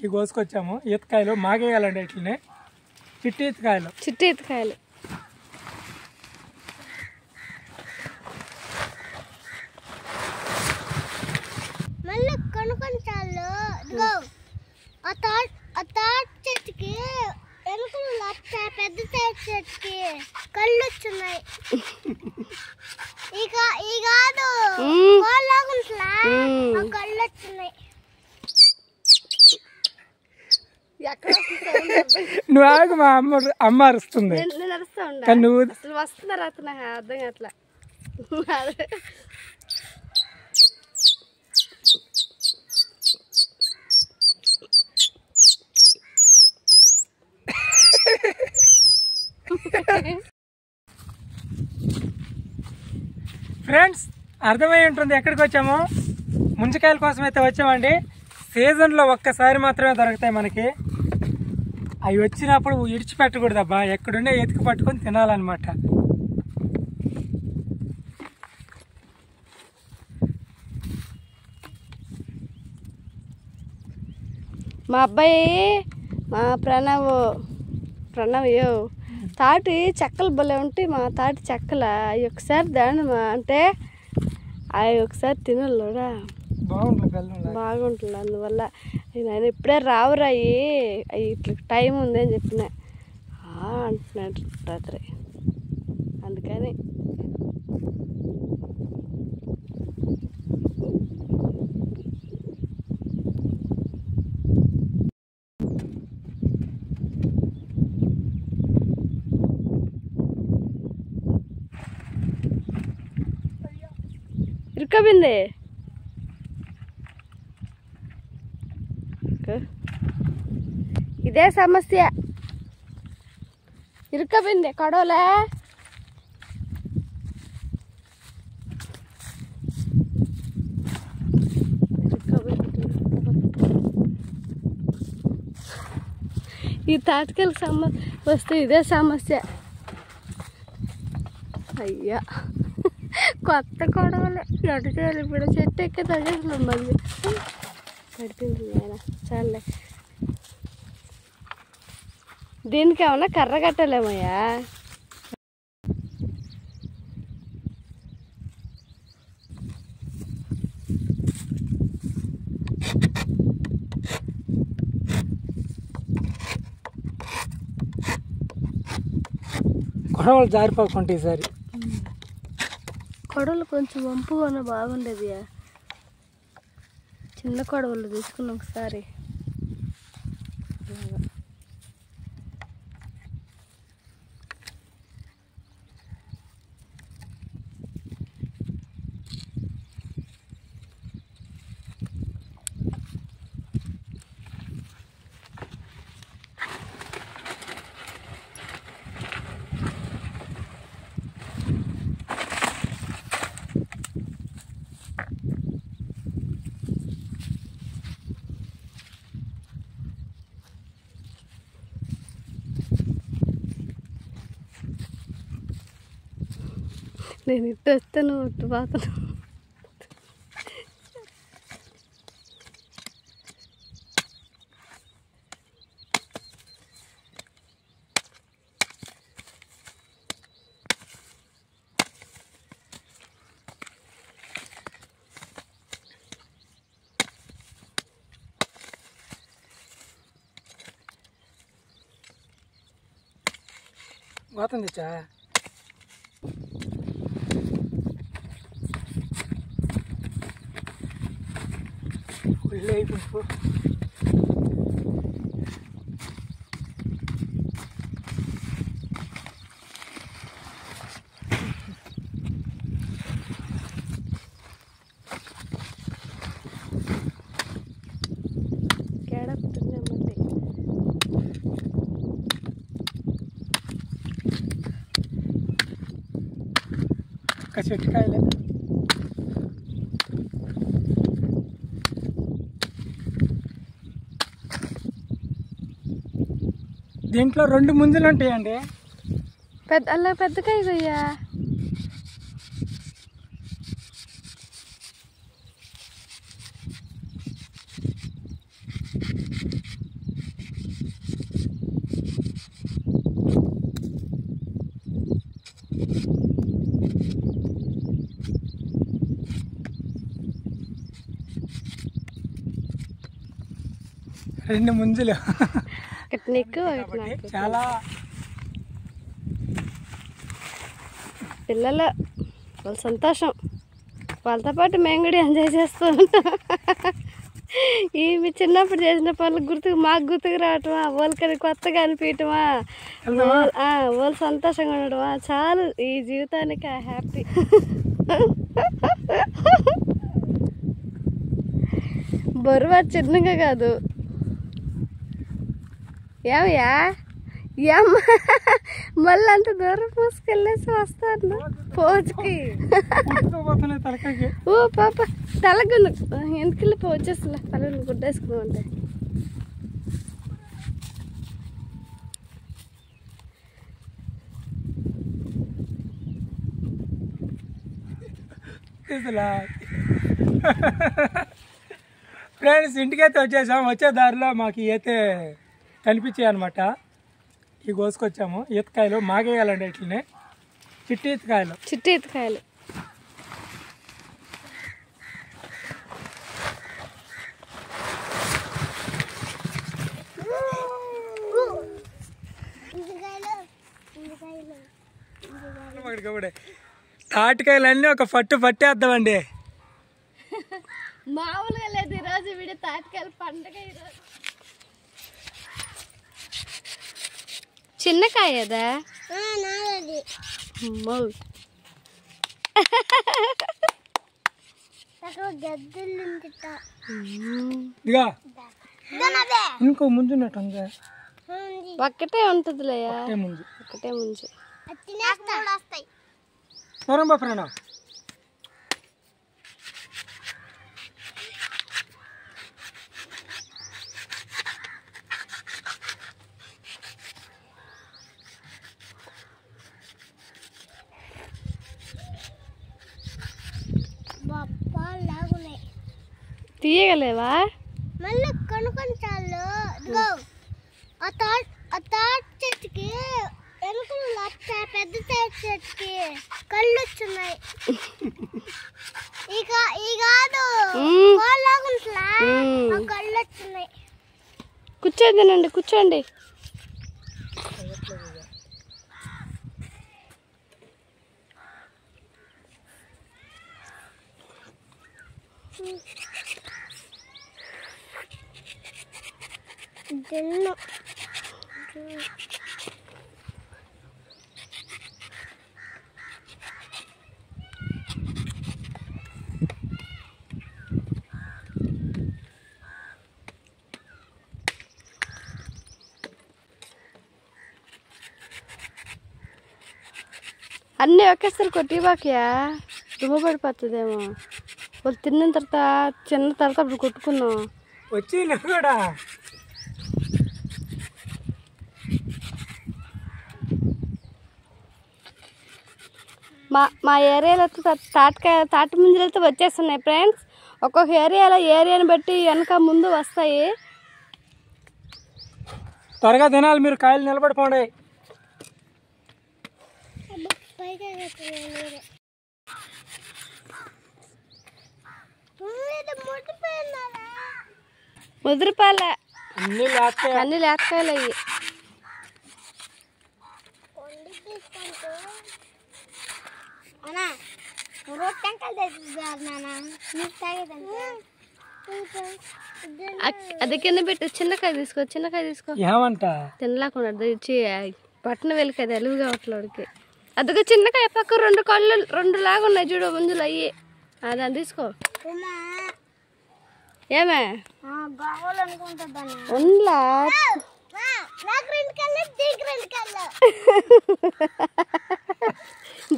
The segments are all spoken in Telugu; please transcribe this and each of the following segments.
ఇటు కోసుకొచ్చాము. ఈతకాయలు మాగేయాలండి, ఇట్లనే చిట్టి ఈతకాయలు. మళ్ళీ కొనుక్కొని చాలు. చెట్టుకి పెద్ద చెట్టుకి కళ్ళు వచ్చున్నాయి. ఈ కాదు కళ్ళు వచ్చినాయి. నువ్వు ఆగు, మా అమ్మ అరుస్తుంది. నువ్వు వస్తున్నారు అతను అర్థం అట్లా. ఫ్రెండ్స్, అర్థమై ఉంటుంది ఎక్కడికి వచ్చామో. ముంచికాయల కోసం అయితే వచ్చామండి. సీజన్లో ఒక్కసారి మాత్రమే దొరుకుతాయి మనకి. అవి వచ్చినప్పుడు ఇడిచిపెట్టకూడదబ్బా, ఎక్కడుండే ఎతికి పట్టుకొని తినాలన్నమాట. మా అబ్బాయి మా ప్రణవ్ తాటి చెక్కలు భలే ఉంటాయి. మా తాటి చెక్కలు అవి ఒకసారి దాని అంటే అవి ఒకసారి తినలేరా, బాగుంటుంది. అందువల్ల నేను ఇప్పుడే రావురాయి అవి ఇట్లా టైం ఉంది అని చెప్పిన అంటున్నాడు రాత్రి, అందుకని. ఇరుకబింది ఇదే సమస్య. ఇరుకబింది కడవలే. ఈ తాటికలకు వస్తే ఇదే సమస్య. అయ్యా కొత్త కొడవలు ఎటు చేయాలి ఇప్పుడు? చెట్టు ఎక్కే తగ్గట్లేదు మళ్ళీ పడిపోయింది ఆయన. చాలే, దీనికి ఏమన్నా కర్ర కట్టలేమయ్యా? కొడవలు జారిపోకుంటే ఈసారి. కొడవలు కొంచెం వంపుగా బాగుండేది. చిన్న కొడవలు తీసుకున్నాం ఒకసారి. నేను ఇటు వస్తాను, ఇటు పోతాను. పోతుంది చా. ఫుల్ అయిపోయి చెట్టుకాయలే. దీంట్లో 2 ముంజలు ఉంటాయండి. అలా పెద్దకాయ కొయ్యా. 2 ముంజులు ఒకటి నీకు ఒకటి కాబట్టి నాకు. చాలా పిల్లలు వాళ్ళ సంతోషం, వాళ్ళతో పాటు మేము కూడా ఎంజాయ్ చేస్తూ ఉంటాం. మీ చిన్నప్పుడు చేసిన పనులు మాకు గుర్తుకు రావటమా, వాళ్ళకి కొత్తగా అనిపించటమా, వాళ్ళు సంతోషంగా ఉండటమా చాలు ఈ జీవితానికి హ్యాపీ. బరువు చిన్నగా కాదు ఏమయ్యా, మళ్ళీ అంత దూరం పూసుకెళ్ళేసి వస్తాను పోజుకి. ఓ పాప తలగును ఎందుకెళ్ళి పోచేస్తా, తలగును గుడ్డేసుకుని ఉంటాయి. ఫ్రెండ్స్ ఇంటికైతే వచ్చేసాం. వచ్చే దారిలో మాకు అయితే కనిపించాయి అనమాట. ఈ కోసుకొచ్చాము ఈతకాయలు, మాగేయాలండి ఇట్లనే చిట్టి ఈతకాయలు. చిట్టి ఈతకాయలు తాటికాయలు అన్నీ ఒక పట్టు పట్టేద్దామండి. మామూలుగా లేదు ఈరోజు వీడి తాటికాయలు పండుగ. ఈరోజు చిన్నకాయదా ఇంకో ముంజున్నట్టు ఒక్కటే ఉంటుందిలే, ముంజు ఒక్కటే ముంజు. నరంబా ప్రాణ తీయగలేవా? మళ్ళీ కొనుక్కొని చాలు. ఇదిగో ఆ తాటి చెట్టుకి ఎలుకలు పెద్ద తాటి చెట్టుకి కళ్ళు వచ్చున్నాయి. ఈ కాదు లాగుంటలా ఆ కళ్ళు వచ్చున్నాయి. కూర్చోండి, కూర్చోండి. అన్నీ ఒకేసారి కొట్టిబాకియా, దుమ్ము పడిపోతుందేమో. వాళ్ళు తిన్న తర్వాత చిన్న తర్వాత అప్పుడు కొట్టుకున్నాం. వచ్చి కూడా మా ఏరియాలో తాటి ముంజలు అయితే వచ్చేస్తున్నాయి ఫ్రెండ్స్. ఒక్కొక్క ఏరియాని బట్టి వెనక ముందు వస్తాయి. త్వరగా తినాలి మీరు, కాయలు నిలబడిపోండి. ముదిరిపాల అన్ని లేతకాయలు అయ్యి. అది కింద పెట్టు, చిన్నకాయ తీసుకో. ఏమంట తినలేకుండా ఇచ్చి పట్టణ వెళ్ళి అది ఎలుగు కావట్లోడికి. అదిగో చిన్నకాయ పక్క 2 లాగా ఉన్నాయి చూడు ముంజులు అయ్యి. దాన్ని తీసుకో. ఏమే ఉండ్లా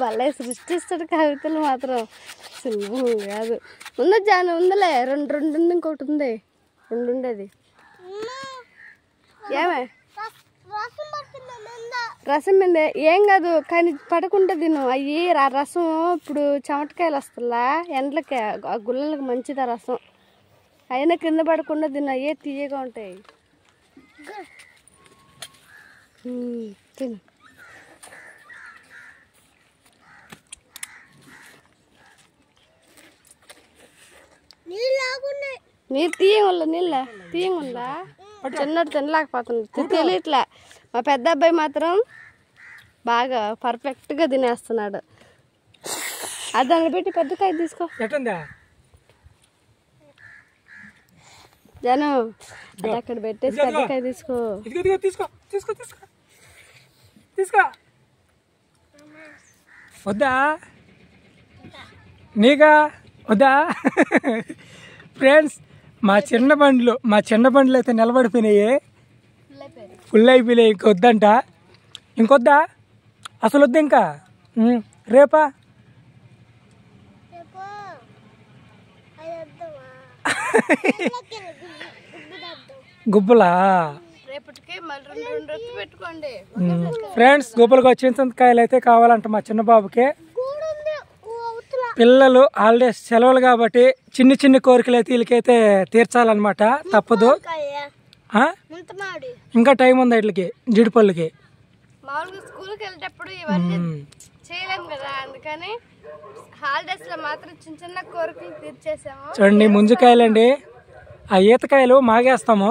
భలే సృష్టిస్తాడు కవితలు మాత్రం, సినిమా కాదు. జాను ఉందిలే, 2 ఇంకోటి ఉంది, 2 ఉండేది. ఏమే రసం మీద ఏం కాదు కానీ పడకుండా తిను. అయ్యి రసం ఇప్పుడు చెమటకాయలు వస్తుందా ఎండలకి, ఆ గుల్లలకి మంచిది ఆ రసం. అయినా కింద పడకుండా తిను, అయ్యే తీయగా ఉంటాయి. తిను. నీరు తీయంగా తీయంగా చిన్నోడు తినలేకపోతున్నాడు, తెలియట్లే. మా పెద్ద అబ్బాయి మాత్రం బాగా పర్ఫెక్ట్గా తినేస్తున్నాడు. అది దాన్ని పెట్టి పెద్దకాయ తీసుకో జను, అది అక్కడ పెట్టేసి పెద్దకాయ తీసుకో. తీసుకో వద్దా నీగా వద్దా? ఫ్రెండ్స్ మా చిన్న బండ్లు అయితే నిలబడిపోయినాయి, ఫుల్ అయిపోయినాయి. ఇంకొద్దంట, ఇంకొద్దా అసలు వద్దు ఇంకా. రేపా గుబ్బులా ఫ్రెండ్స్, గుబ్బలకు చింతకాయలు అయితే కావాలంట మా చిన్న బాబుకి. పిల్లలు హాలిడేస్ సెలవులు కాబట్టి చిన్న కోరికలు అయితే వీళ్ళకైతే తీర్చాలన్నమాట, తప్పదు. ఇంకా టైం ఉంది వీటికి, జీడిపళ్ళకి. స్కూల్కి వెళ్ళేటప్పుడు ఇవన్నీ చేయలేము కదా, అందుకని హాలిడేస్ లో మాత్రం చిన్న కోరికలు తీర్చేసాము. చూడండి ముంజకాయలండి, ఆ ఈతకాయలు మాగేస్తాము,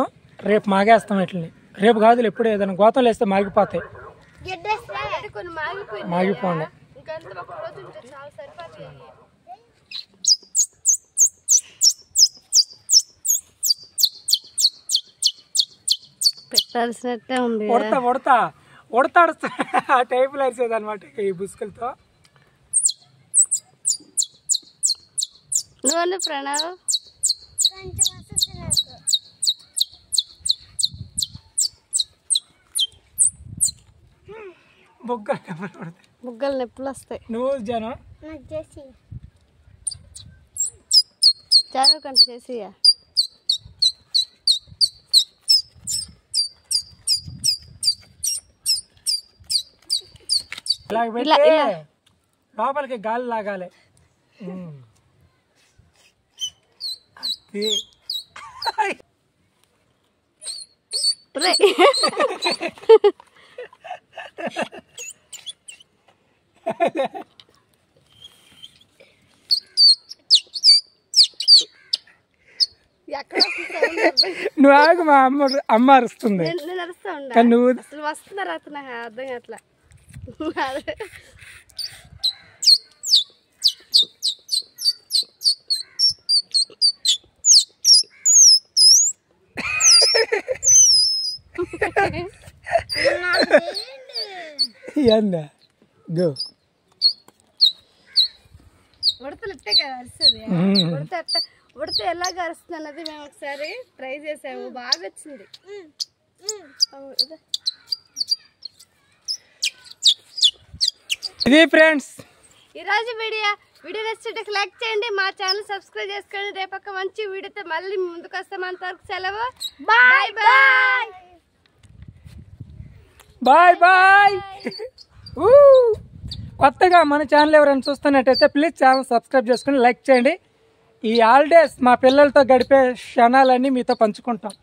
రేపు మాగేస్తాం. వీటిని రేపు కాదు, ఎప్పుడు ఏదైనా గోతంలో వేస్తే మాగిపోతాయి. మాగిపోండి. పెట్టాల్సినట్టే ఉంది. ఉడతాడు ఆ టైపులో అరిసేది అనమాట ఈ బుసుకలతో. నువ్వు ప్రణవ్ బుగ్గలు నొప్పులు వస్తాయి. నువ్వు జాను కంట చేసి లోపలికి గాలి లాగాలి. నువ్వు ఆగు, మా అమ్మ అరుస్తుంది. నువ్వు వస్తున్నారు అతను నాకు అర్థం అట్లా. ఉడతలు ఇట్టే కదా అరుస్తుంది. ఉడత ఎలాగ అరుస్తుంది అన్నది మేము ఒకసారి ట్రై చేసాము, బాగా వచ్చింది. ఇది ఫ్రెండ్స్ ఈరోజు వీడియో నచ్చితే లైక్ చేయండి, మా ఛానల్ సబ్స్క్రైబ్ చేసుకోండి. రేపొక మంచి వీడియోతో మళ్ళీ ముందుకు వస్తాం. అంతవరకు సెలవు, బాయ్ బాయ్ బాయ్ బాయ్. కొత్తగా మన ఛానల్ ఎవరైనా చూస్తున్నట్టయితే ప్లీజ్ ఛానల్ సబ్స్క్రైబ్ చేసుకుని లైక్ చేయండి. ఈ హాలిడేస్ మా పిల్లలతో గడిపే క్షణాలన్నీ మీతో పంచుకుంటాం.